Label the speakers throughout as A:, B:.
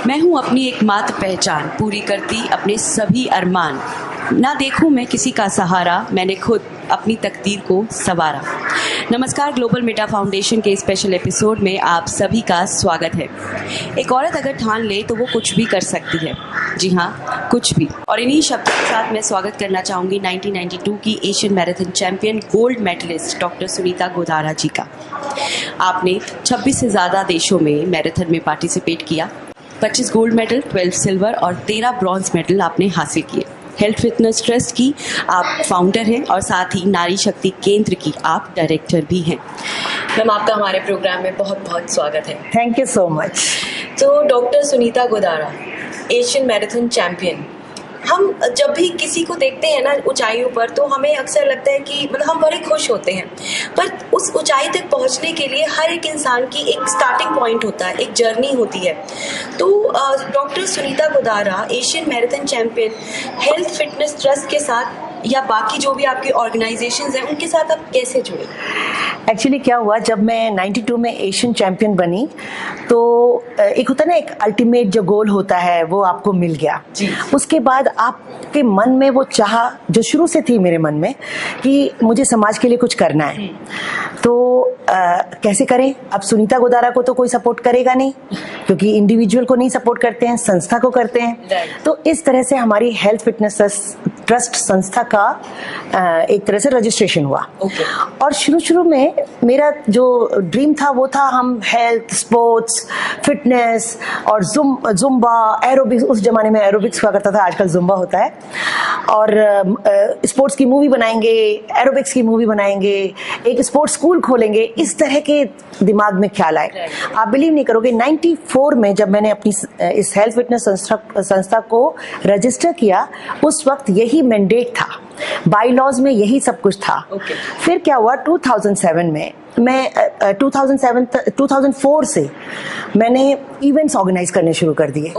A: मैं हूँ अपनी एकमात्र पहचान, पूरी करती अपने सभी अरमान। ना देखूं मैं किसी का सहारा, मैंने खुद अपनी तकदीर को संवारा। नमस्कार, ग्लोबल मेटा फाउंडेशन के स्पेशल एपिसोड में आप सभी का स्वागत है। एक औरत अगर ठान ले तो वो कुछ भी कर सकती है। जी हाँ, कुछ भी। और इन्हीं शब्दों के साथ मैं स्वागत करना चाहूँगी 1992 की Asian marathon champion gold medallist doctor Sunita Godara ji का। आपने 26 से ज़्यादा देशों में मैराथन में पार्टिसिपेट किया। 25 गोल्ड मेडल, 12 सिल्वर और 13 ब्रॉन्ज मेडल आपने हासिल किए। हेल्थ फिटनेस ट्रस्ट की आप फाउंडर हैं और साथ ही नारी शक्ति केंद्र की आप डायरेक्टर भी हैं। मैम, आपका हमारे प्रोग्राम में बहुत बहुत स्वागत है।
B: Thank you so much.
A: तो doctor Sunita Godara, Asian marathon champion. हम जब भी किसी को देखते हैं ना ऊंचाइयों पर, तो हमें अक्सर लगता है कि मतलब हम बड़े खुश होते हैं, पर उस ऊंचाई तक पहुंचने के लिए हर एक इंसान की एक स्टार्टिंग पॉइंट होता है, एक जर्नी होती है। तो doctor Sunita Godara, Asian marathon champion, health fitness trust के साथ या बाकी जो भी आपकी ऑर्गेनाइजेशंस हैं उनके साथ आप कैसे जुड़े?
B: एक्चुअली क्या हुआ, जब मैं 92 में एशियन चैंपियन बनी तो एक होता है ना, एक अल्टीमेट जो गोल होता है वो आपको मिल गया। उसके बाद आपके मन में वो चाह जो शुरू से थी मेरे मन में कि मुझे समाज के लिए कुछ करना है, तो कैसे करें। अब सुनीता गोदारा को तो कोई सपोर्ट करेगा नहीं, क्योंकि इंडिविजुअल को नहीं सपोर्ट करते हैं, संस्था को करते हैं। तो इस तरह से हमारी हेल्थ फिटनेस ट्रस्ट संस्था का एक तरह से रजिस्ट्रेशन हुआ। और शुरू में मेरा जो ड्रीम था वो था हम हेल्थ, स्पोर्ट्स, फिटनेस और जुम्बा, एरोबिक्स, उस जमाने में एरोबिक्स हुआ करता था, आजकल जुम्बा होता है, और स्पोर्ट्स की मूवी बनाएंगे, एरोबिक्स की मूवी बनाएंगे, एक स्पोर्ट्स स्कूल खोलेंगे, इस तरह के दिमाग में ख्याल आए। आप बिलीव नहीं करोगे, 94 में जब मैंने अपनी इस हेल्थ फिटनेस संस्था को रजिस्टर किया, उस वक्त यही मैंडेट था, बाई लॉज में यही सब कुछ था। फिर क्या हुआ, 2007 में मैं 2004 से मैंने इवेंट्स ऑर्गेनाइज करने शुरू कर दिए।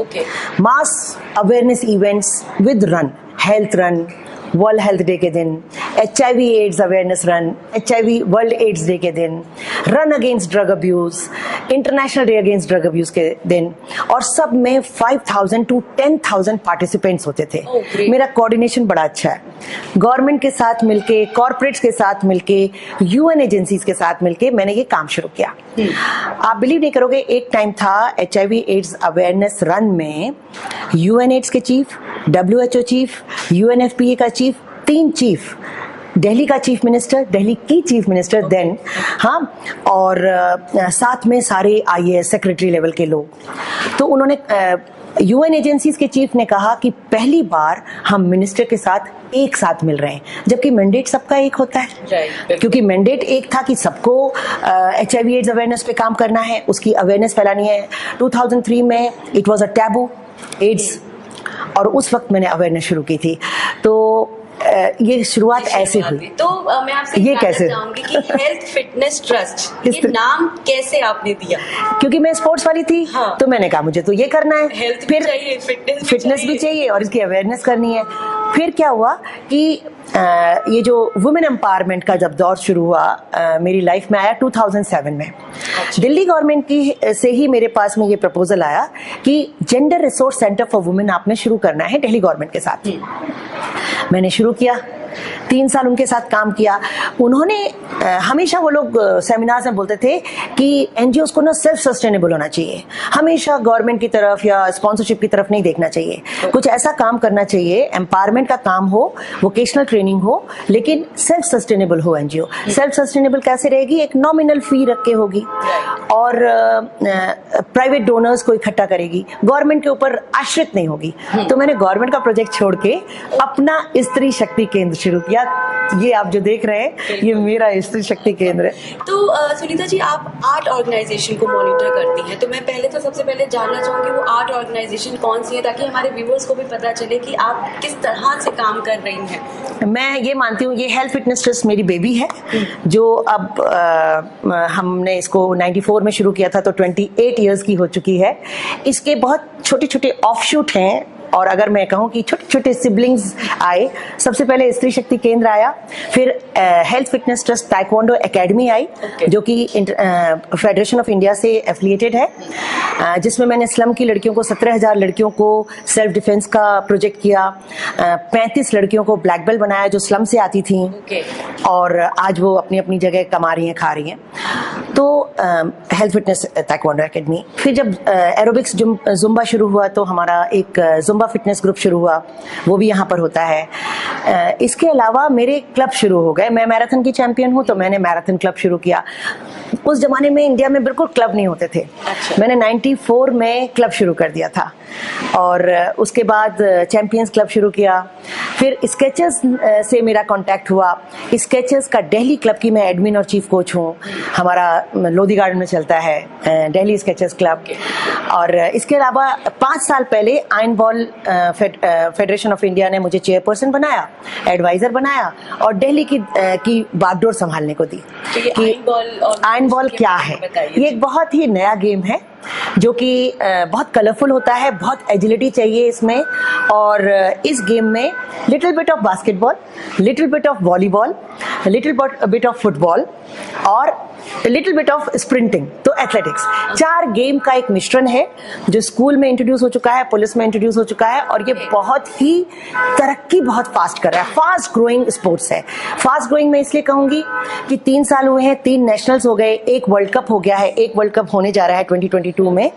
B: Mass awareness events with run, health run world health day के दिन, HIV AIDS awareness run, HIV world AIDS day के दिन, run against drug abuse, international day against drug abuse के दिन, और सब में 5,000 to 10,000 पार्टिसिपेंट्स होते थे। मेरा कोऑर्डिनेशन बड़ा अच्छा है। गवर्नमेंट के साथ मिलके, कॉर्पोरेट्स के साथ मिलके, UN एजेंसीज के साथ मिलके मैंने ये काम शुरू किया। आप बिलीव नहीं करोगे, एक टाइम था HIV एड्स अवेयरनेस रन में UN एड्स के चीफ, WHO चीफ, UNFPA का चीफ, 3 चीफ, दिल्ली का चीफ मिनिस्टर, दिल्ली की चीफ मिनिस्टर देन, हाँ, और साथ में सारे IAS सेक्रेटरी लेवल के लोग। तो उन्होंने UN एजेंसीज के चीफ ने कहा कि पहली बार हम मिनिस्टर के साथ एक साथ मिल रहे हैं, जबकि मैंडेट सबका एक होता है। क्योंकि मैंडेट एक था कि सबको HIV एड्स अवेयरनेस पे काम करना है, उसकी अवेयरनेस फैलानी है। 2003 में it was a taboo, AIDS, और उस वक्त मैंने अवेयरनेस शुरू की थी। तो ये शुरुआत ऐसे हुई।
A: तो मैं आपसे ये कैसे चाहूंगी कि हेल्थ फिटनेस ट्रस्ट, ये नाम कैसे आपने दिया?
B: क्योंकि मैं स्पोर्ट्स वाली थी, हाँ। तो मैंने कहा मुझे तो ये करना है,
A: हेल्थ
B: फिर
A: चाहिए,
B: फिटनेस भी चाहिए और इसकी अवेयरनेस करनी है। फिर क्या हुआ कि ये जो वुमेन एम्पावरमेंट का जब दौर शुरू हुआ मेरी लाइफ में आया 2007 में। दिल्ली गवर्नमेंट की से ही मेरे पास में ये प्रपोजल आया कि gender resource centre for women आपने शुरू करना है दिल्ली गवर्नमेंट के साथ। मैंने शुरू किया, 3 साल उनके साथ काम किया। उन्होंने हमेशा, वो लोग सेमिनार्स में बोलते थे कि एनजीओस को ना सेल्फ सस्टेनेबल होना चाहिए, हमेशा गवर्नमेंट की तरफ या स्पॉन्सरशिप की तरफ नहीं देखना चाहिए, कुछ ऐसा काम करना चाहिए, एम्पावरमेंट का काम हो, वोकेशनल ट्रेनिंग हो, लेकिन सेल्फ सस्टेनेबल हो एनजीओ। सेल्फ सस्टेनेबल कैसे रहेगी? एक नॉमिनल फी रख के होगी और प्राइवेट डोनर्स को इकट्ठा करेगी, गवर्नमेंट के ऊपर आश्रित नहीं होगी। तो मैंने गवर्नमेंट का प्रोजेक्ट छोड़ के अपना स्त्री शक्ति केंद्र शुरू किया। ये आप जो देख रहे हैं, ये मेरा स्त्री शक्ति केंद्र है।
A: तो सुनीता जी, आप आर्ट ऑर्गेनाइजेशन को मॉनिटर करती हैं, तो मैं सबसे पहले जानना चाहूंगी वो आर्ट ऑर्गेनाइजेशन कौन सी है, ताकि हमारे व्यूअर्स को भी पता चले कि आप किस तरह से काम कर रही हैं।
B: मैं ये मानती हूँ, ये हेल्थ फिटनेस ट्रस्ट मेरी बेबी है, जो अब हमने इसको 94 में शुरू किया था, तो 28 इयर्स की हो चुकी है। इसके बहुत छोटे छोटे ऑफशूट हैं, और अगर मैं कहूँ कि छोटे छोटे सिबलिंग्स आए। सबसे पहले स्त्री शक्ति केंद्र आया, फिर health fitness trust taekwondo academy आई, जो कि फेडरेशन ऑफ इंडिया से एफिलिएटेड है। जिसमें मैंने स्लम की लड़कियों को 17,000 लड़कियों को सेल्फ डिफेंस का प्रोजेक्ट किया। 35 लड़कियों को ब्लैक बेल्ट बनाया जो स्लम से आती थी और आज वो अपनी अपनी जगह कमा रही हैं, खा रही हैं। तो हेल्थ फिटनेस ताइक्वांडो एकेडमी। फिर जब एरोबिक्स जुम्बा शुरू हुआ तो हमारा एक जुम्बा फिटनेस ग्रुप शुरू हुआ, वो भी यहाँ पर होता है। इसके अलावा मेरे क्लब शुरू हो गए। मैं मैराथन की चैंपियन हूँ तो मैंने मैराथन क्लब शुरू किया। उस जमाने में इंडिया में बिल्कुल क्लब नहीं होते थे। मैंने 94 में क्लब शुरू कर दिया था और उसके बाद चैंपियंस क्लब शुरू किया। फिर स्केचेस से मेरा कांटेक्ट हुआ। स्केचेस का दिल्ली क्लब की मैं एडमिन और चीफ कोच हूँ। हमारा लोधी गार्डन में चलता है दिल्ली स्केचेस क्लब। और इसके अलावा 5 साल पहले ion ball federation of India ने मुझे चेयरपर्सन बनाया, एडवाइजर बनाया और दिल्ली की बागडोर संभालने को दी। आयन बॉल क्या है? ये एक बहुत ही नया गेम है जो कि बहुत कलरफुल होता है, बहुत एजिलिटी चाहिए इसमें। और इस गेम में little bit of basketball, little bit of volleyball, little bit of football और लिटिल बिट ऑफ स्प्रिंटिंग, तो एथलेटिक्स, 4 गेम का एक मिश्रण है जो स्कूल में इंट्रोड्यूस हो चुका है, पुलिस में इंट्रोड्यूस हो चुका है और ये बहुत ही तरक्की बहुत फास्ट कर रहा है। फास्ट ग्रोइंग स्पोर्ट्स है। फास्ट ग्रोइंग मैं इसलिए कहूंगी कि 3 साल हुए हैं, 3 नेशनल्स हो गए, 1 वर्ल्ड कप हो गया है, 1 वर्ल्ड कप होने जा रहा है 2022 में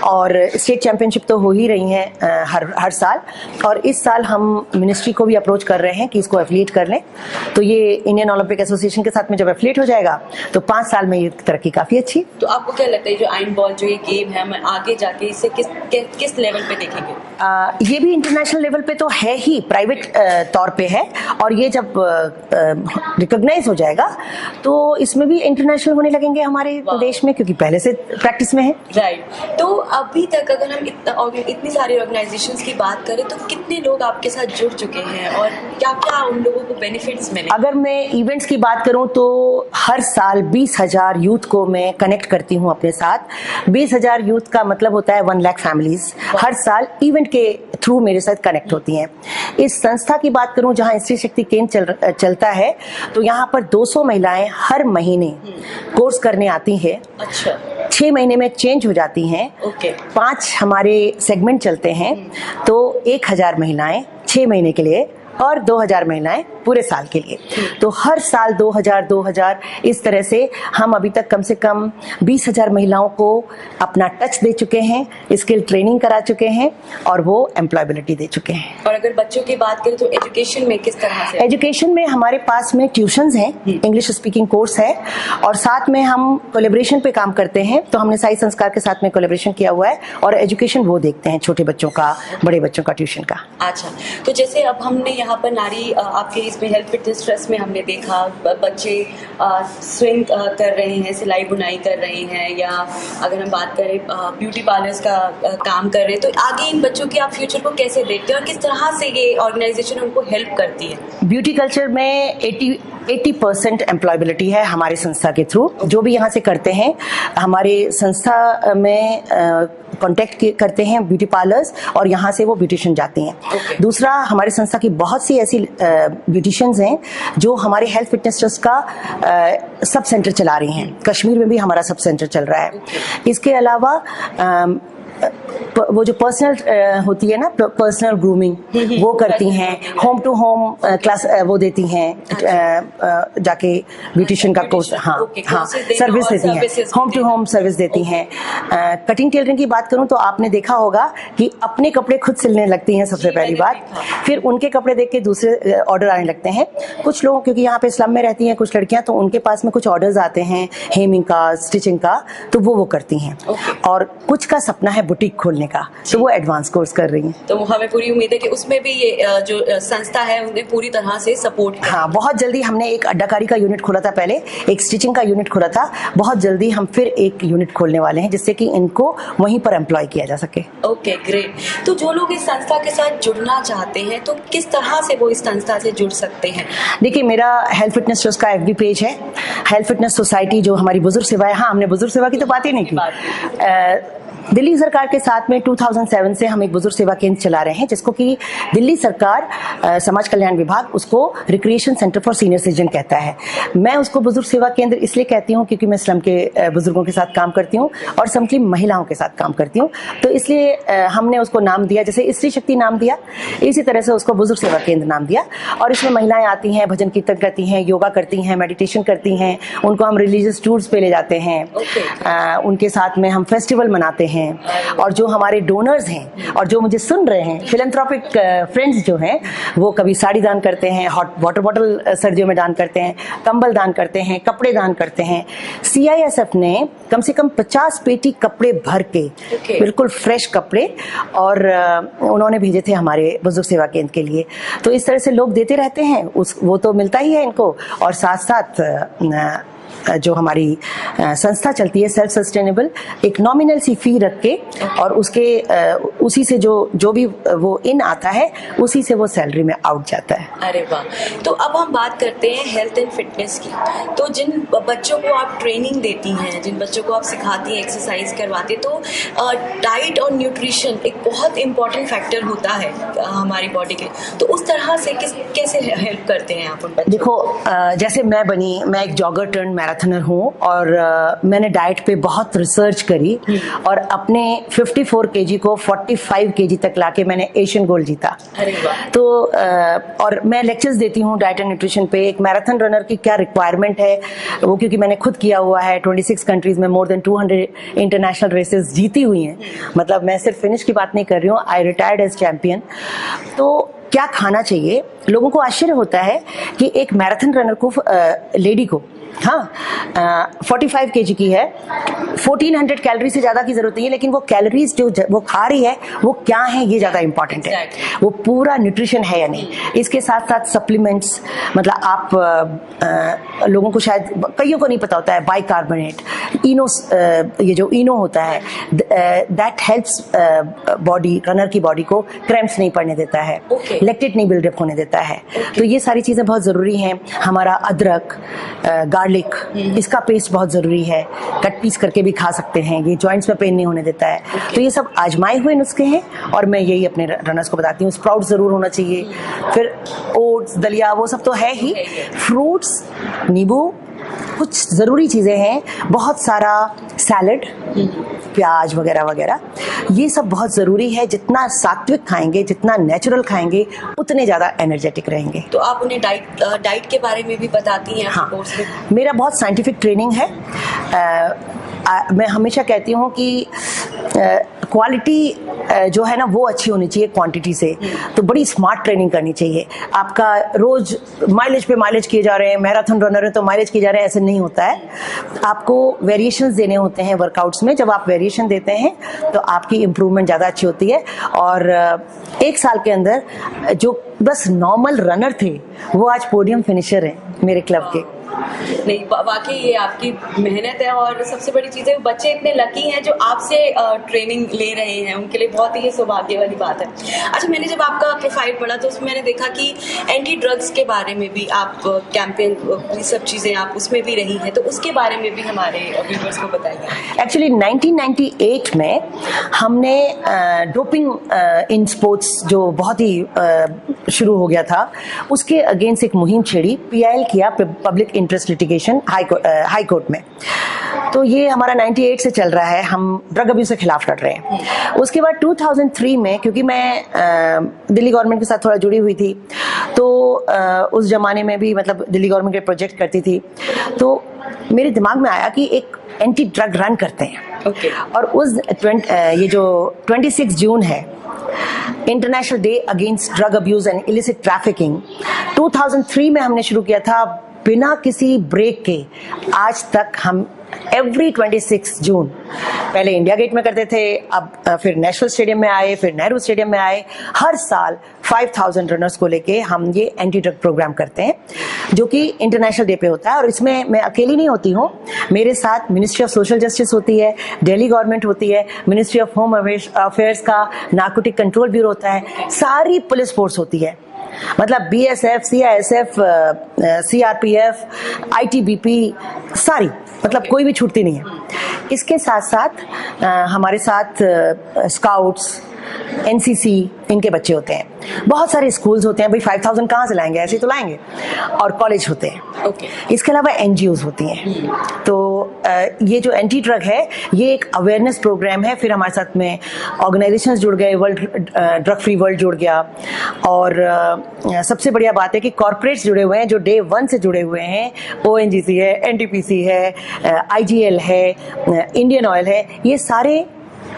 B: और स्टेट चैंपियनशिप तो हो ही रही हैं हर साल। और इस साल हम मिनिस्ट्री को भी अप्रोच कर रहे हैं कि इसको एफिलिएट कर लें। तो ये इंडियन ओलंपिक एसोसिएशन के साथ में जब एफिलिएट हो जाएगा तो 5 साल में ये तरक्की काफी अच्छी।
A: तो आपको क्या लगता है जो आयन बॉल जो ये गेम है हम आगे जाके इसे किस लेवल पे देखेंगे?
B: ये भी इंटरनेशनल लेवल पे तो है ही, प्राइवेट तौर पे है और ये जब रिकॉग्नाइज हो जाएगा तो इसमें भी इंटरनेशनल होने लगेंगे हमारे देश में, क्योंकि पहले से प्रैक्टिस में है।
A: राइट। तो अभी तक अगर हम इतनी सारी ऑर्गेनाइजेशंस की बात करें तो कितने लोग आपके साथ जुड़ चुके हैं और क्या क्या उन लोगों को बेनिफिट्स मिले?
B: अगर मैं इवेंट्स की बात करूं तो हर साल 20,000 यूथ को मैं कनेक्ट करती हूं अपने साथ। 20,000 यूथ का मतलब होता है 1 लाख फैमिलीज हर साल इवेंट के थ्रू मेरे साथ कनेक्ट होती हैं। इस संस्था की बात करूं जहां स्त्री शक्ति केंद्र चलता है तो यहाँ पर 200 महिलाएं हर महीने कोर्स करने आती हैं।
A: अच्छा।
B: 6 महीने में चेंज हो जाती हैं। 5 हमारे सेगमेंट चलते हैं तो 1,000 महिलाएं 6 महीने के लिए और 2,000 महिलाएं पूरे साल के लिए। तो हर साल 2,000 इस तरह से हम अभी तक कम से कम 20,000 महिलाओं को अपना टच दे चुके हैं, स्किल ट्रेनिंग करा चुके हैं और वो एम्प्लॉयबिलिटी दे चुके हैं।
A: और अगर बच्चों की बात करें तो एजुकेशन में किस तरह से?
B: एजुकेशन में हमारे पास में ट्यूशंस हैं, इंग्लिश स्पीकिंग कोर्स है और साथ में हम कोलैबोरेशन पे काम करते हैं। तो हमने साई संस्कार के साथ में कोलैबोरेशन किया हुआ है और एजुकेशन वो देखते हैं, छोटे बच्चों का, बड़े बच्चों का ट्यूशन का।
A: अच्छा। तो जैसे अब हमने यहाँ पर नारी आपके इसमें हेल्थ फिटनेस ट्रस्ट में हमने देखा बच्चे स्विंग कर रहे हैं, सिलाई बुनाई कर रहे हैं, या अगर हम बात करें ब्यूटी पार्लर्स का काम कर रहे हैं, तो आगे इन बच्चों के आप फ्यूचर को कैसे देखते हैं और किस तरह से ये ऑर्गेनाइजेशन उनको हेल्प करती है? ब्यूटी
B: कल्चर में 80% एम्प्लॉयबिलिटी है हमारी संस्था के थ्रू। जो भी यहाँ से करते हैं हमारे संस्था में कांटेक्ट करते हैं ब्यूटी पार्लर्स और यहाँ से वो ब्यूटिशियन जाती हैं। दूसरा, हमारी संस्था की बहुत सी ऐसी ब्यूटिशियंस हैं जो हमारे हेल्थ फिटनेस ट्रस्ट का सब सेंटर चला रही हैं। कश्मीर में भी हमारा सब सेंटर चल रहा है। इसके अलावा वो जो पर्सनल होती है ना, पर्सनल ग्रूमिंग, वो करती हैं। होम टू होम क्लास वो देती हैं, जाके ब्यूटिशियन का कोर्स, हाँ सर्विस देती हैं, होम टू होम सर्विस देती हैं। कटिंग टेलरिंग की बात करूं तो आपने देखा होगा कि अपने कपड़े खुद सिलने लगती हैं सबसे पहली बात, फिर उनके कपड़े देख के दूसरे ऑर्डर आने लगते हैं। कुछ लोग क्योंकि यहाँ पे स्लम में रहती हैं कुछ लड़कियां, तो उनके पास में कुछ ऑर्डर्स आते हैं हेमिंग का, स्टिचिंग का, तो वो करती हैं। और कुछ का सपना है बुटीक खोलने का, तो वो एडवांस कोर्स कर रही हैं।
A: तो हमें पूरी उम्मीद है कि उसमें भी ये जो संस्था है उन्हें पूरी तरह से सपोर्ट।
B: हाँ, बहुत जल्दी हमने एक अड्डाकारी का यूनिट खोला था, पहले एक स्टिचिंग का यूनिट खोला था, बहुत जल्दी हम फिर एक यूनिट खोलने वाले हैं जिससे कि इनको वहीं पर एम्प्लॉय किया जा सके।
A: Okay, great. तो जो लोग इस संस्था के साथ जुड़ना चाहते हैं तो किस तरह से वो इस संस्था से जुड़ सकते हैं?
B: देखिए, मेरा हेल्थ फिटनेस ट्रस्ट का FB पेज है, हेल्थ फिटनेस सोसाइटी, जो हमारी बुजुर्ग सेवा है। हाँ, हमने बुजुर्ग सेवा की तो बात ही नहीं की। दिल्ली सरकार के साथ में 2007 से हम एक बुजुर्ग सेवा केंद्र चला रहे हैं, जिसको कि दिल्ली सरकार समाज कल्याण विभाग उसको recreation centre for senior citizen कहता है। मैं उसको बुजुर्ग सेवा केंद्र इसलिए कहती हूँ क्योंकि मैं स्लम के बुजुर्गों के साथ काम करती हूँ और स्लम की महिलाओं के साथ काम करती हूँ, तो इसलिए हमने उसको नाम दिया, जैसे स्त्री शक्ति नाम दिया इसी तरह से उसको बुजुर्ग सेवा केंद्र नाम दिया। और इसमें महिलाएं आती हैं, भजन कीर्तन करती हैं, योगा करती हैं, मेडिटेशन करती हैं, उनको हम रिलीजियस टूर्स पे ले जाते हैं, उनके साथ में हम फेस्टिवल मनाते हैं। और जो हमारे डोनर्स हैं और जो मुझे सुन रहे हैं फिलैंथ्रोपिक फ्रेंड्स जो हैं, वो कभी साड़ी दान करते हैं, हॉट वाटर बॉटल सर्दियों में दान करते हैं, कंबल दान करते हैं, कपड़े दान करते हैं। CISF ने कम से कम 50 पेटी कपड़े भर के बिल्कुल फ्रेश कपड़े और उन्होंने भेजे थे हमारे बुजुर्ग सेवा केंद्र के लिए। तो इस तरह से लोग देते रहते हैं, वो तो मिलता ही है इनको, और साथ साथ जो हमारी संस्था चलती है सेल्फ सस्टेनेबल, एक नॉमिनल सी फी रख के और उसके उसी से जो भी वो इन आता है उसी से वो सैलरी में आउट जाता है।
A: अरे वाह। तो अब हम बात करते हैं हेल्थ एंड फिटनेस की। तो जिन बच्चों को आप ट्रेनिंग देती हैं, जिन बच्चों को आप सिखाती हैं, एक्सरसाइज करवाते, तो डाइट और न्यूट्रिशन एक बहुत इंपॉर्टेंट फैक्टर होता है हमारी बॉडी के, तो उस तरह से कैसे हेल्प करते हैं आप उन बच्चों?
B: देखो, जैसे मैं एक जॉगर टर्न मैराथनर हूँ और मैंने डाइट पे बहुत रिसर्च करी और अपने 54 kg को 45 kg तक लाके मैंने एशियन गोल्ड जीता।
A: अरे वाह।
B: तो और मैं लेक्चर्स देती हूँ डाइट एंड न्यूट्रिशन पे, एक मैराथन रनर की क्या रिक्वायरमेंट है वो, क्योंकि मैंने खुद किया हुआ है। 26 कंट्रीज में मोर देन 200 इंटरनेशनल रेसेस जीती हुई हैं। मतलब मैं सिर्फ फिनिश की बात नहीं कर रही हूँ, आई रिटायर्ड एज चैंपियन। तो क्या खाना चाहिए, लोगों को आश्चर्य होता है कि एक मैराथन रनर को लेडी को 45 kg की है, 1400 कैलोरी से ज्यादा की जरूरत नहीं है, लेकिन वो कैलोरीज जो वो खा रही है वो क्या है ये ज्यादा इंपॉर्टेंट है। वो पूरा न्यूट्रिशन है या नहीं। इसके साथ साथ सप्लीमेंट्स, मतलब आप लोगों को शायद कईयों को नहीं पता होता है, बाइकार्बोनेट, इनो, ये जो इनो होता है दैट हेल्प्स बॉडी, रनर की बॉडी को क्रैम्प्स नहीं पड़ने देता है, लैक्टेट नहीं बिल्डअप होने देता है। तो ये सारी चीजें बहुत जरूरी हैं। हमारा अदरक, गार्लिक, इसका पेस्ट बहुत जरूरी है, कट पीस करके भी खा सकते हैं, ये जॉइंट्स में पेन नहीं होने देता है। तो ये सब आजमाए हुए नुस्खे हैं और मैं यही अपने रनर्स को बताती हूँ। स्प्राउट जरूर होना चाहिए, फिर ओट्स, दलिया, वो सब तो है ही, फ्रूट्स, नींबू, कुछ जरूरी चीजें हैं, बहुत सारा सैलड, प्याज वगैरह वगैरह, ये सब बहुत जरूरी है। जितना सात्विक खाएंगे, जितना नेचुरल खाएंगे, उतने ज्यादा एनर्जेटिक रहेंगे।
A: तो आप उन्हें डाइट के बारे में भी बताती हैं?
B: हाँ, मेरा बहुत साइंटिफिक ट्रेनिंग है। मैं हमेशा कहती हूँ कि क्वालिटी जो है ना वो अच्छी होनी चाहिए क्वांटिटी से। तो बड़ी स्मार्ट ट्रेनिंग करनी चाहिए। आपका रोज माइलेज पे माइलेज किए जा रहे हैं, मैराथन रनर है तो माइलेज किए जा रहे हैं, ऐसे नहीं होता है। आपको वेरिएशंस देने होते हैं वर्कआउट्स में। जब आप वेरिएशन देते हैं तो आपकी इम्प्रूवमेंट ज़्यादा अच्छी होती है। और एक साल के अंदर जो बस नॉर्मल रनर थे वो आज पोडियम फिनिशर हैं मेरे क्लब के।
A: नहीं, वाकई ये आपकी मेहनत है और सबसे बड़ी चीज़ है बच्चे इतने लकी हैं जो आपसे ट्रेनिंग ले रहे हैं, उनके लिए बहुत ही ये सौभाग्य वाली बात है। अच्छा, मैंने जब आपका प्रोफाइल पढ़ा तो उसमें मैंने देखा कि एंटी ड्रग्स के बारे में भी आप कैंपेन, ये सब चीज़ें आप उसमें भी रही हैं, तो उसके बारे में भी हमारे व्यूअर्स को बताइए।
B: एक्चुअली 1998 में हमने डोपिंग इन स्पोर्ट्स जो बहुत ही शुरू हो गया था, उसके अगेंस्ट एक मुहिम छेड़ी, PIL किया, public interest litigation, high court में। तो ये हमारा 98 से चल रहा है, हम ड्रग अब्यूज के खिलाफ लड़ रहे हैं। उसके बाद 2003 में, क्योंकि मैं दिल्ली गवर्नमेंट के साथ थोड़ा जुड़ी हुई थी, तो उस जमाने में भी मतलब दिल्ली गवर्नमेंट के प्रोजेक्ट करती थी, तो मेरे दिमाग में आया कि एक एंटी ड्रग रन करते हैं। और उस ये जो 26 जून है, international day against drug abuse and illicit trafficking, 2003 में हमने शुरू किया था बिना किसी ब्रेक के। आज तक हम एवरी 26 जून, पहले इंडिया गेट में करते थे, अब फिर नेशनल स्टेडियम में आए, फिर नेहरू स्टेडियम में आए, हर साल 5000 रनर्स को लेके हम ये एंटी ड्रग प्रोग्राम करते हैं, जो कि इंटरनेशनल डे पे होता है। और इसमें मैं अकेली नहीं होती हूँ, मेरे साथ मिनिस्ट्री ऑफ सोशल जस्टिस होती है, दिल्ली गवर्नमेंट होती है, मिनिस्ट्री ऑफ होम अफेयर्स का नार्कोटिक कंट्रोल ब्यूरो होता है, सारी पुलिस फोर्स होती है, मतलब BSF, CISF, CRPF, ITBP, सारी, मतलब कोई भी छूटती नहीं है। इसके साथ साथ हमारे साथ स्काउट्स, एनसीसी, इनके बच्चे होते हैं। बहुत सारे स्कूल्स होते हैं, भाई 5000 कहाँ से लाएंगे, ऐसे ही तो लाएंगे। और कॉलेज होते हैं। इसके अलावा एनजीओज होती हैं। तो ये जो एंटी ड्रग है ये एक अवेयरनेस प्रोग्राम है। फिर हमारे साथ में ऑर्गेनाइजेशंस जुड़ गए, वर्ल्ड ड्रग फ्री वर्ल्ड जुड़ गया। और सबसे बढ़िया बात है कि कॉर्पोरेट्स जुड़े हुए हैं जो डे 1 से जुड़े हुए हैं। ओएनजीसी है, एनटीपीसी है, आईजीएल है, इंडियन ऑयल है, ये सारे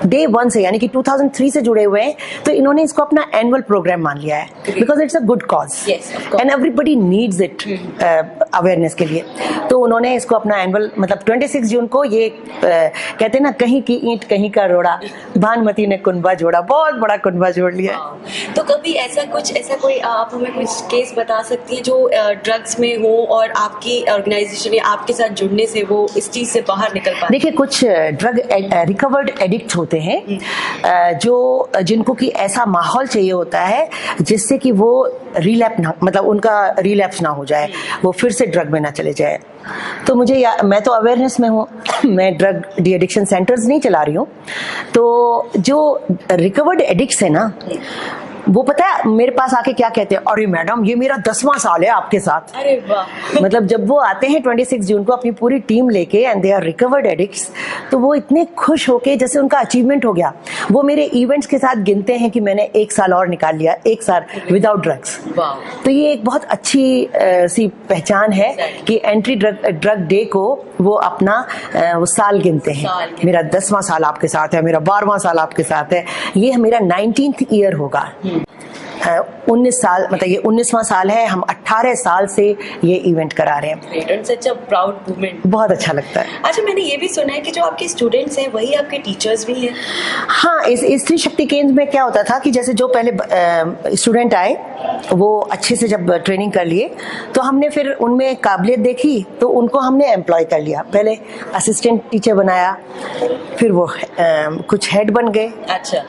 B: डे 1 से यानी कि 2003 से जुड़े हुए हैं। तो इन्होंने इसको अपना एनुअल प्रोग्राम मान लिया है because it's a good cause and everybody needs it awareness के लिए। तो उन्होंने इसको अपना एनुअल मतलब 26 जून को ये कहते हैं ना, कहीं की ईंट कहीं का रोड़ा, भानुमति ने कुनबा जोड़ा, बहुत बड़ा कुनबा जोड़ लिया।
A: तो कभी ऐसा कोई आप हमें कुछ केस बता सकती है जो ड्रग्स में हो और आपकी ऑर्गेनाइजेशन या आपके साथ जुड़ने से वो इस चीज से बाहर निकल पाए?
B: देखिए, कुछ ड्रग रिकवर्ड एडिक्ट होते हैं जो जिनको कि ऐसा माहौल चाहिए होता है जिससे कि वो रिलैप ना, मतलब उनका रिलैप्स ना हो जाए, वो फिर से ड्रग में ना चले जाए। तो मैं तो अवेयरनेस में हूँ, मैं ड्रग डी एडिक्शन सेंटर्स नहीं चला रही हूँ। तो जो रिकवर्ड एडिक्ट्स है ना, वो पता है मेरे पास आके क्या कहते हैं, अरे मैडम ये मेरा 10वां साल है आपके साथ।
A: अरे वाह।
B: मतलब जब वो आते हैं 26 जून को अपनी पूरी टीम लेके and they are recovered addicts, तो वो इतने खुश होके जैसे उनका अचीवमेंट हो गया। वो मेरे इवेंट्स के साथ गिनते हैं कि मैंने 1 साल और निकाल लिया, 1 साल विदाउट ड्रग्स। तो ये एक बहुत अच्छी सी पहचान है कि एंट्री ड्रग डे को वो अपना वो साल गिनते हैं। मेरा 10वां साल आपके साथ है, मेरा 12वां साल आपके साथ है, ये मेरा 19th ईयर होगा। 19 साल, मतलब ये 19वां साल है। हम 18 साल से ये इवेंट करा रहे हैं।
A: सच अ प्राउड मोमेंट।
B: बहुत अच्छा लगता है।
A: अच्छा, मैंने ये भी सुना है कि जो आपके स्टूडेंट्स हैं वही आपके टीचर्स भी हैं।
B: हाँ, इस स्त्री शक्ति केंद्र में क्या होता था कि जैसे जो पहले स्टूडेंट आए वो अच्छे से जब ट्रेनिंग कर लिए तो हमने फिर उनमें काबिलियत देखी तो उनको हमने एम्प्लॉय कर लिया। पहले असिस्टेंट टीचर बनाया, फिर वो कुछ हेड बन गए, अच्छा,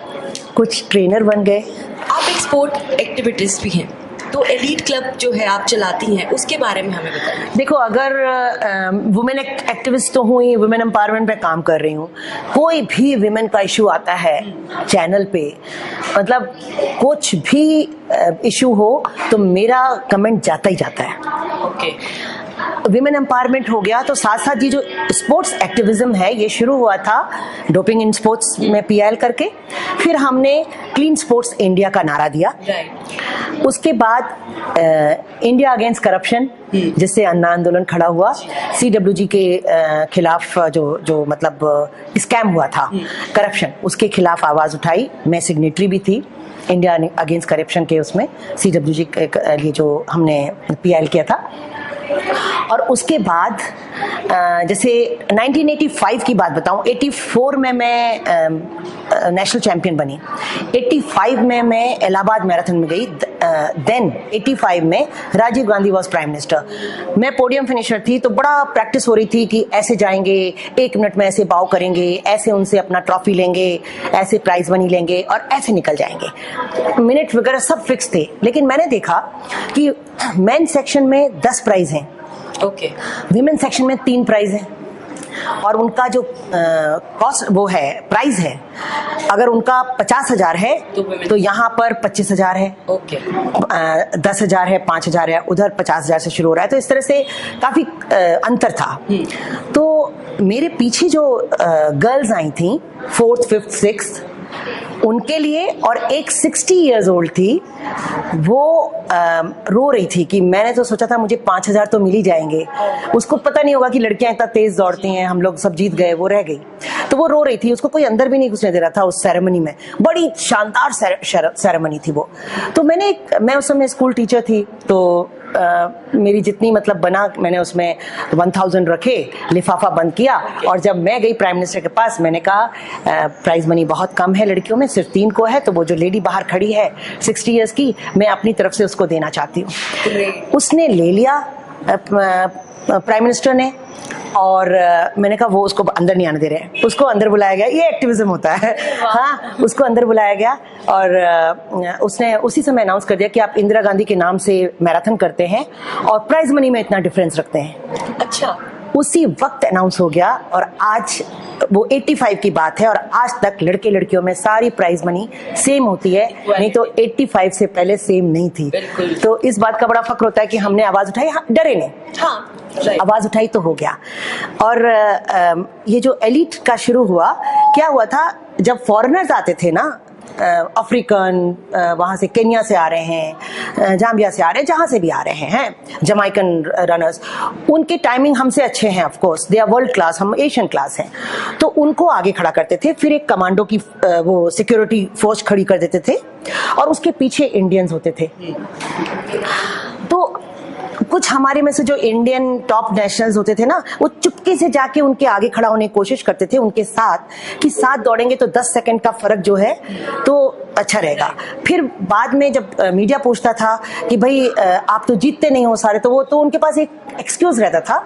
B: कुछ ट्रेनर बन गए।
A: आप एक स्पोर्ट एक्टिविटीज भी हैं, तो एलीट क्लब जो है आप चलाती हैं, उसके बारे में हमें बताइए।
B: देखो, अगर वुमेन एक्टिविस्ट तो हूँ ही, वुमेन एम्पावरमेंट पे काम कर रही हूँ। कोई भी वुमेन का इशू आता है चैनल पे, मतलब कुछ भी इशू हो तो मेरा कमेंट जाता ही जाता है।
A: ओके।
B: विमेन एम्पावरमेंट हो गया, तो साथ साथ ये जो स्पोर्ट्स एक्टिविज्म है ये शुरू हुआ था डोपिंग इन स्पोर्ट्स में पीएल करके। फिर हमने क्लीन स्पोर्ट्स इंडिया का नारा दिया। उसके बाद इंडिया अगेंस्ट करप्शन, जिससे अन्ना आंदोलन खड़ा हुआ। CWG के खिलाफ जो मतलब स्कैम हुआ था करप्शन, उसके खिलाफ आवाज उठाई। मैं सिग्नेटरी भी थी इंडिया अगेंस्ट करप्शन के, उसमें CWG ये जो हमने पीएल किया था। और उसके बाद जैसे 1985 की बात बताऊं, 84 में मैं नेशनल चैंपियन बनी। 85 में मैं इलाहाबाद मैराथन में गई। देन 85 में Rajiv Gandhi was prime minister. मैं पोडियम फिनिशर थी, तो बड़ा प्रैक्टिस हो रही थी कि ऐसे जाएंगे, 1 मिनट में ऐसे बाव करेंगे, ऐसे उनसे अपना ट्रॉफी लेंगे, ऐसे प्राइज मनी लेंगे और ऐसे निकल जाएंगे। मिनट वगैरह सब फिक्स थे। लेकिन मैंने देखा कि मेन सेक्शन में 10 प्राइज हैं,
A: ओके,
B: विमेन सेक्शन में 3 प्राइज हैं। और उनका जो कॉस्ट वो है, प्राइस है, अगर उनका 50,000 है तो यहाँ पर 25,000 है, ओके, 10,000 है, 5,000 है, उधर 50,000 से शुरू हो रहा है। तो इस तरह से काफी अंतर था। तो मेरे पीछे जो गर्ल्स आई थी 4th, 5th, 6th, उनके लिए, और एक 60 इयर्स ओल्ड थी, वो रो रही थी कि मैंने तो सोचा था मुझे 5,000 तो मिल ही जाएंगे। उसको पता नहीं होगा कि लड़कियां इतना तेज दौड़ती हैं, हम लोग सब जीत गए, वो रह गई। तो वो रो रही थी, उसको कोई अंदर भी नहीं घुसने दे रहा था उस सेरेमनी में। बड़ी शानदार सेरेमनी थी वो। तो मैं उस समय स्कूल टीचर थी, तो मेरी जितनी मतलब बना, मैंने उसमें 1000 रखे, लिफाफा बंद किया। और जब मैं गई प्राइम मिनिस्टर के पास, मैंने कहा प्राइज मनी बहुत कम है लड़कियों में, सिर्फ 3 को है। तो वो जो लेडी बाहर खड़ी है 60 इयर्स की, मैं अपनी तरफ से उसको देना चाहती हूँ। उसने ले लिया प्राइम मिनिस्टर ने, और मैंने कहा वो उसको अंदर नहीं आने दे रहे हैं। उसको अंदर बुलाया गया, ये एक्टिविज्म होता है। हाँ, उसको अंदर बुलाया गया और उसने उसी समय अनाउंस कर दिया कि आप इंदिरा गांधी के नाम से मैराथन करते हैं और प्राइज मनी में इतना डिफरेंस रखते हैं।
A: अच्छा,
B: उसी वक्त अनाउंस हो गया। और आज वो 85 की बात है और आज तक लड़के लड़कियों में सारी प्राइज मनी सेम होती है, नहीं तो 85 से पहले सेम नहीं थी। तो इस बात का बड़ा फक्र होता है कि हमने आवाज उठाई, डरे नहीं, आवाज उठाई तो हो गया। और ये जो एलिट का शुरू हुआ, क्या हुआ था, जब फॉरेनर्स आते थे ना, अफ्रीकन, वहाँ से केन्या से आ रहे हैं, जाम्बिया से आ रहे हैं, जहाँ से भी आ रहे हैं, जमाइकन रनर्स, उनके टाइमिंग हमसे अच्छे हैं, of course they are world class, हम एशियन क्लास हैं, तो उनको आगे खड़ा करते थे, फिर एक कमांडो की वो सिक्योरिटी फोर्स खड़ी कर देते थे और उसके पीछे इंडियंस होते थे। तो कुछ हमारे में से जो इंडियन टॉप नेशनल्स होते थे ना, वो चुपके से जाके उनके आगे खड़ा होने की कोशिश करते थे उनके साथ, कि साथ दौड़ेंगे तो 10 सेकंड का फर्क जो है तो अच्छा रहेगा। फिर बाद में जब मीडिया पूछता था कि भाई आप तो जीतते नहीं हो सारे, तो वो तो उनके पास एक एक्सक्यूज रहता था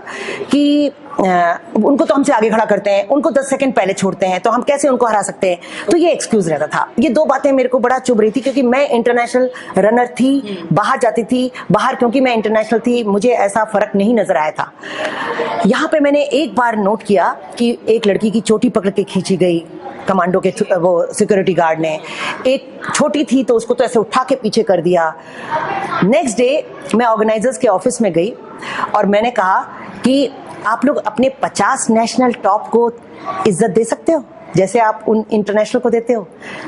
B: कि उनको तो हमसे आगे खड़ा करते हैं, उनको 10 सेकंड पहले छोड़ते हैं, तो हम कैसे उनको हरा सकते हैं। तो ये एक्सक्यूज रहता था। ये दो बातें मेरे को बड़ा चुभ रही थी, क्योंकि मैं इंटरनेशनल रनर थी, बाहर जाती थी, बाहर क्योंकि मैं इंटरनेशनल थी, मुझे ऐसा फर्क नहीं नजर आया था। यहाँ पे मैंने एक बार नोट किया कि एक लड़की की चोटी पकड़ के खींची गई कमांडो के वो सिक्योरिटी गार्ड ने, एक छोटी थी तो उसको तो ऐसे उठा के पीछे कर दिया। नेक्स्ट डे मैं ऑर्गेनाइजर्स के ऑफिस में गई और मैंने कहा कि आप लोग अपने 50 नेशनल टॉप को इज्जत दे सकते हो जैसे आप उन इंटरनेशनल को देते हो?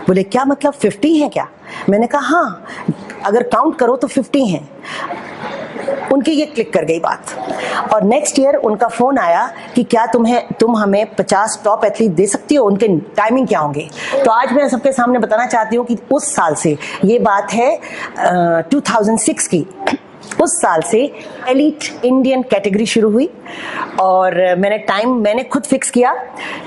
B: बोले क्या मतलब 50 हैं क्या? मैंने कहा हाँ, अगर काउंट करो तो 50 हैं। उनकी ये क्लिक कर गई बात, और नेक्स्ट ईयर उनका फोन आया कि क्या तुम हमें 50 टॉप एथलीट दे सकती हो, उनके टाइमिंग क्या होंगे। तो आज मैं सबके सामने बताना चाहती हूँ कि उस साल से, ये बात है 2006 की, उस साल से एलिट इंडियन कैटेगरी शुरू हुई और मैंने खुद फिक्स किया।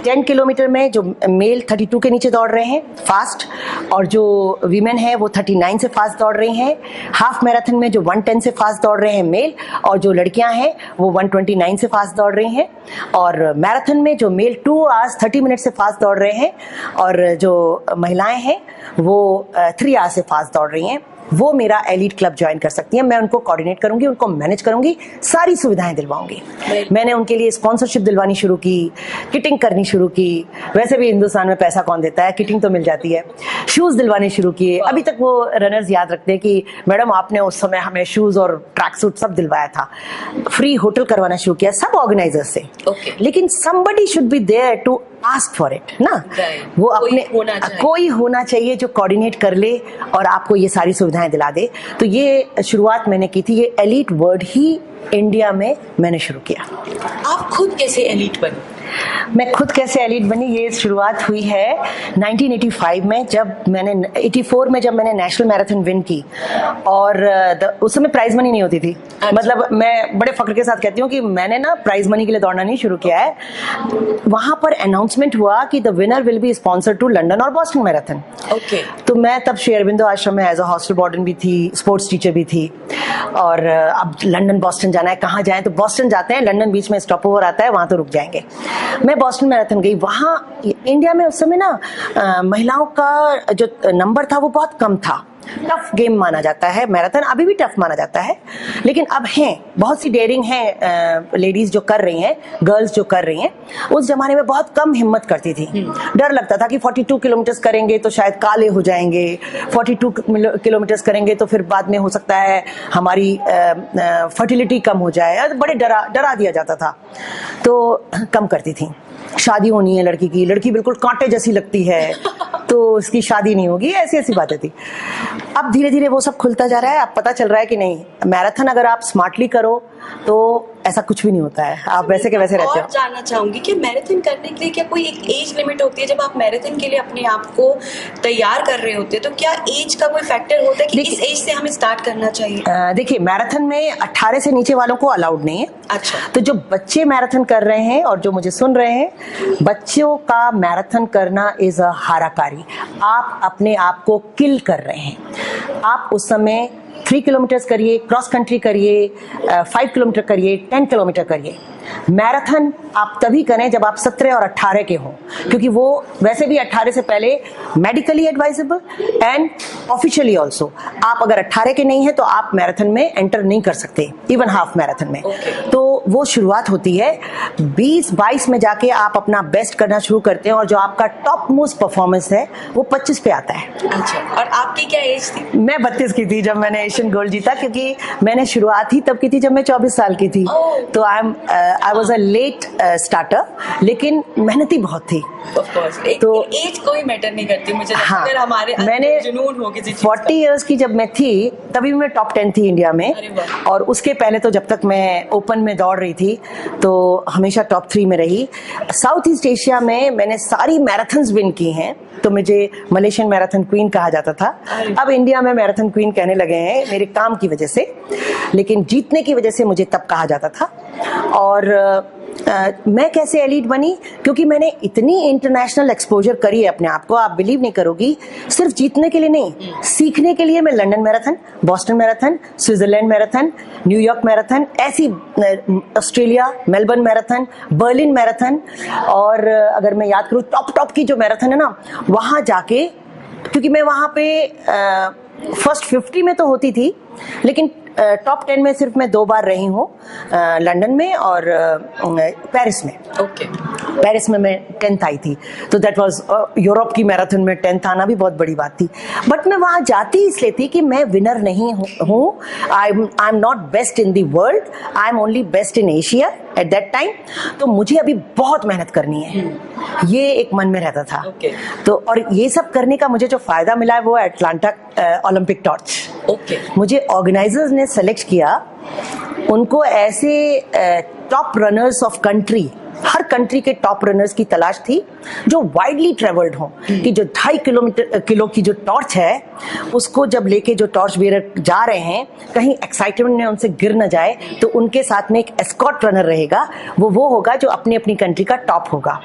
B: 10 किलोमीटर में जो मेल 32 के नीचे दौड़ रहे हैं फास्ट, और जो वीमेन है वो 39 से फास्ट दौड़ रही हैं। हाफ मैराथन में जो 110 से फास्ट दौड़ रहे हैं मेल, और जो लड़कियां हैं वो 129 से फास्ट दौड़ रही हैं। और मैराथन में जो मेल 2 आवर्स 30 मिनट से फास्ट दौड़ रहे हैं, और जो महिलाएं हैं वो 3 आवर्स से फास्ट दौड़ रही हैं। वो मेरा एलिट क्लब ज्वाइन कर सकती हैं। मैं उनको कोऑर्डिनेट करूंगी, उनको मैनेज करूंगी, सारी सुविधाएं दिलवाऊंगी। मैंने उनके लिए स्पॉन्सरशिप दिलवानी शुरू की, किटिंग करनी शुरू की। वैसे भी हिंदुस्तान में पैसा कौन देता है, किटिंग तो मिल जाती है। शूज दिलवाने शुरू किए। अभी तक वो रनर्स याद रखते हैं कि मैडम आपने उस समय हमें शूज और ट्रैक सूट सब दिलवाया था। फ्री होटल करवाना शुरू किया, सब ऑर्गेनाइजर से। लेकिन somebody should be there to ask for it, ना? वो अपने कोई होना चाहिए जो कोऑर्डिनेट कर ले और आपको ये सारी सुविधाएं दिला दे। तो ये शुरुआत मैंने की थी, ये एलीट वर्ड ही इंडिया में मैंने शुरू किया।
A: आप खुद कैसे एलीट बने?
B: मैं खुद कैसे एलीट बनी, ये शुरुआत हुई है 1985 में, जब मैंने 84 में जब मैंने नेशनल मैराथन विन की। और उस समय प्राइज मनी नहीं होती थी। मतलब मैं बड़े फक्र के साथ कहती हूँ कि मैंने ना प्राइज मनी के लिए दौड़ना नहीं शुरू किया है। वहां पर अनाउंसमेंट हुआ कि the winner will be sponsored to London और बॉस्टन मैराथन। तो मैं तब श्री अरबिंदो आश्रम में एज अ हॉस्टल वार्डन भी थी, स्पोर्ट्स टीचर भी थी। और अब लंदन बॉस्टन जाना है, कहाँ जाए? तो बॉस्टन जाते हैं, लंदन बीच में स्टॉप ओवर आता है, वहां तो रुक जाएंगे। मैं बॉस्टन मैराथन गई। वहां इंडिया में उस समय ना महिलाओं का जो नंबर था वो बहुत कम था। टफ गेम माना जाता है मैराथन, अभी भी टफ माना जाता है, लेकिन अब हैं बहुत सी डेयरिंग हैं लेडीज जो कर रही हैं, गर्ल्स जो कर रही हैं। उस जमाने में बहुत कम हिम्मत करती थी। डर लगता था कि 42 किलोमीटर करेंगे तो शायद काले हो जाएंगे, 42 किलोमीटर करेंगे तो फिर बाद में हो सकता है हमारी फर्टिलिटी कम हो जाए। बड़े डरा दिया जाता था, तो कम करती थी। शादी होनी है लड़की की, लड़की बिल्कुल कांटे जैसी लगती है तो उसकी शादी नहीं होगी, ऐसी ऐसी बातें थी। अब धीरे धीरे वो सब खुलता जा रहा है। अब पता चल रहा है कि नहीं, मैराथन अगर आप स्मार्टली करो तो ऐसा कुछ भी नहीं होता है, आप वैसे के वैसे रहते हो।
A: और जानना चाहूंगी कि मैराथन करने के लिए क्या कोई एक एज लिमिट होती है? जब आप मैराथन के लिए अपने आप को तैयार कर रहे होते हैं तो क्या एज का कोई फैक्टर होता है कि इस एज से हमें स्टार्ट करना चाहिए?
B: देखिए, मैराथन में 18 से नीचे वालों को अलाउड नहीं है।
A: अच्छा।
B: तो जो बच्चे मैराथन कर रहे हैं और जो मुझे सुन रहे हैं, बच्चों का मैराथन करना इज अ हाराकारी। आप अपने आप को किल कर रहे हैं। आप उस समय 3 किलोमीटर करिए, क्रॉस कंट्री करिए, 5 किलोमीटर करिए, 10 किलोमीटर करिए, मैराथन आप तभी करें जब आप 17 और 18 के हों, क्योंकि वो वैसे भी 18 से पहले medically advisable and officially also. आप अगर 18 के नहीं है तो आप मैराथन में एंटर नहीं कर सकते, इवन हाफ मैराथन में। तो वो शुरुआत होती है 20-22 में जाके आप अपना बेस्ट करना शुरू करते हैं, और जो आपका टॉप मोस्ट परफॉर्मेंस है वो 25 पे आता है।
A: अच्छा, और आपकी क्या एज थी?
B: मैं 32 की थी जब मैंने एशियन गोल्ड जीता, क्योंकि मैंने शुरुआत ही तब की थी जब मैं 24 साल की थी। तो I was a late starter, लेकिन मेहनती बहुत थी।
A: तो एज कोई मैटर नहीं करती मुझे लगता है। अगर हमारे
B: मैंने
A: जुनून हो किसी चीज
B: 40 इयर्स की जब मैं थी तभी मैं टॉप 10 थी इंडिया में, और उसके पहले तो जब तक मैं ओपन में दौड़ रही थी तो हमेशा टॉप 3 में रही। साउथ ईस्ट एशिया में मैंने सारी मैराथन्स विन की हैं, तो मुझे मलेशियन मैराथन क्वीन कहा जाता था। अब इंडिया में मैराथन क्वीन कहने लगे हैं मेरे काम की वजह से, लेकिन जीतने की वजह से मुझे तब कहा जाता था। और मैं कैसे एलीट बनी, क्योंकि मैंने इतनी इंटरनेशनल एक्सपोजर करी है अपने आप को, आप बिलीव नहीं करोगी। सिर्फ जीतने के लिए नहीं, सीखने के लिए मैं London marathon, Boston marathon, Switzerland marathon, New York marathon, ऐसी Australia, Melbourne marathon, Berlin marathon, और अगर मैं याद करूँ टॉप की जो मैराथन है ना, वहाँ जाके, क्योंकि मैं वहाँ पे फर्स्ट 50 में तो होती थी, लेकिन टॉप 10 में सिर्फ मैं 2 बार रही हूँ, लंदन में और पेरिस में।
A: ओके।
B: पेरिस में मैं 10th आई थी, तो दैट वाज यूरोप की मैराथन में 10th आना भी बहुत बड़ी बात थी। बट मैं वहाँ जाती इसलिए थी कि मैं विनर नहीं हूँ, I am not best in the world, I am only best in Asia at that time. तो मुझे अभी बहुत मेहनत करनी है, ये एक मन में रहता था। तो और ये सब करने का मुझे जो फायदा मिला है वो एटलांटा ओलंपिक टॉर्च। मुझे ऑर्गेनाइजर्स ने सेलेक्ट किया, उनको ऐसे top runners of country, her country के टॉप रनर्स की तलाश थी जो वाइडली ट्रेवल्ड हों, कि जो 2.5 किलो की जो टॉर्च है उसको जब लेके जो टॉर्च बेरर जा रहे हैं, कहीं एक्साइटमेंट में उनसे गिर न जाए, तो उनके साथ में एक एस्कॉर्ट रनर रहेगा, वो होगा जो अपनी अपनी कंट्री का टॉप होगा।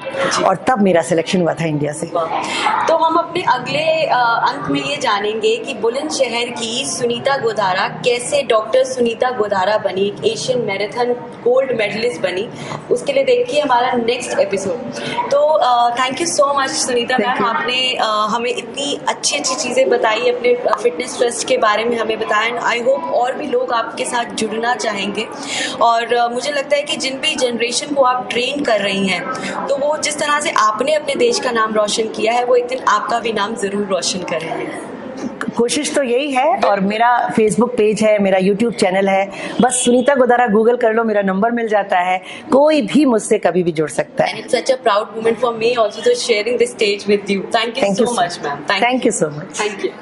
B: और तब मेरा सिलेक्शन हुआ था इंडिया से।
A: तो हम अपने अगले अंक में ये जानेंगे कि बुलंदशहर की सुनीता गोधारा कैसे डॉक्टर सुनीता गोधारा बनी, एक एशियन मैराथन गोल्ड मेडलिस्ट बनी। उसके लिए देखिए हमारा नेक्स्ट एपिसोड। तो thank you so much Sunita ma'am, आपने हमें इतनी अच्छी चीज़ें बताई, अपने फिटनेस ट्रस्ट के बारे में हमें बताया। आई होप और भी लोग आपके साथ जुड़ना चाहेंगे, और मुझे लगता है कि जिन भी जनरेशन को आप ट्रेन कर रही हैं, तो वो जिस तरह से आपने अपने देश का नाम रोशन किया है, वो एक दिन आपका भी नाम ज़रूर रोशन करेंगे।
B: कोशिश तो यही है, और मेरा फेसबुक पेज है, मेरा यूट्यूब चैनल है, बस सुनीता गोधारा गूगल कर लो, मेरा नंबर मिल जाता है, कोई भी मुझसे कभी भी जुड़ सकता है।
A: And it's such a proud moment for me also to sharing this stage with you. Thank you so much, ma'am.
B: Thank you so much.
A: Thank you.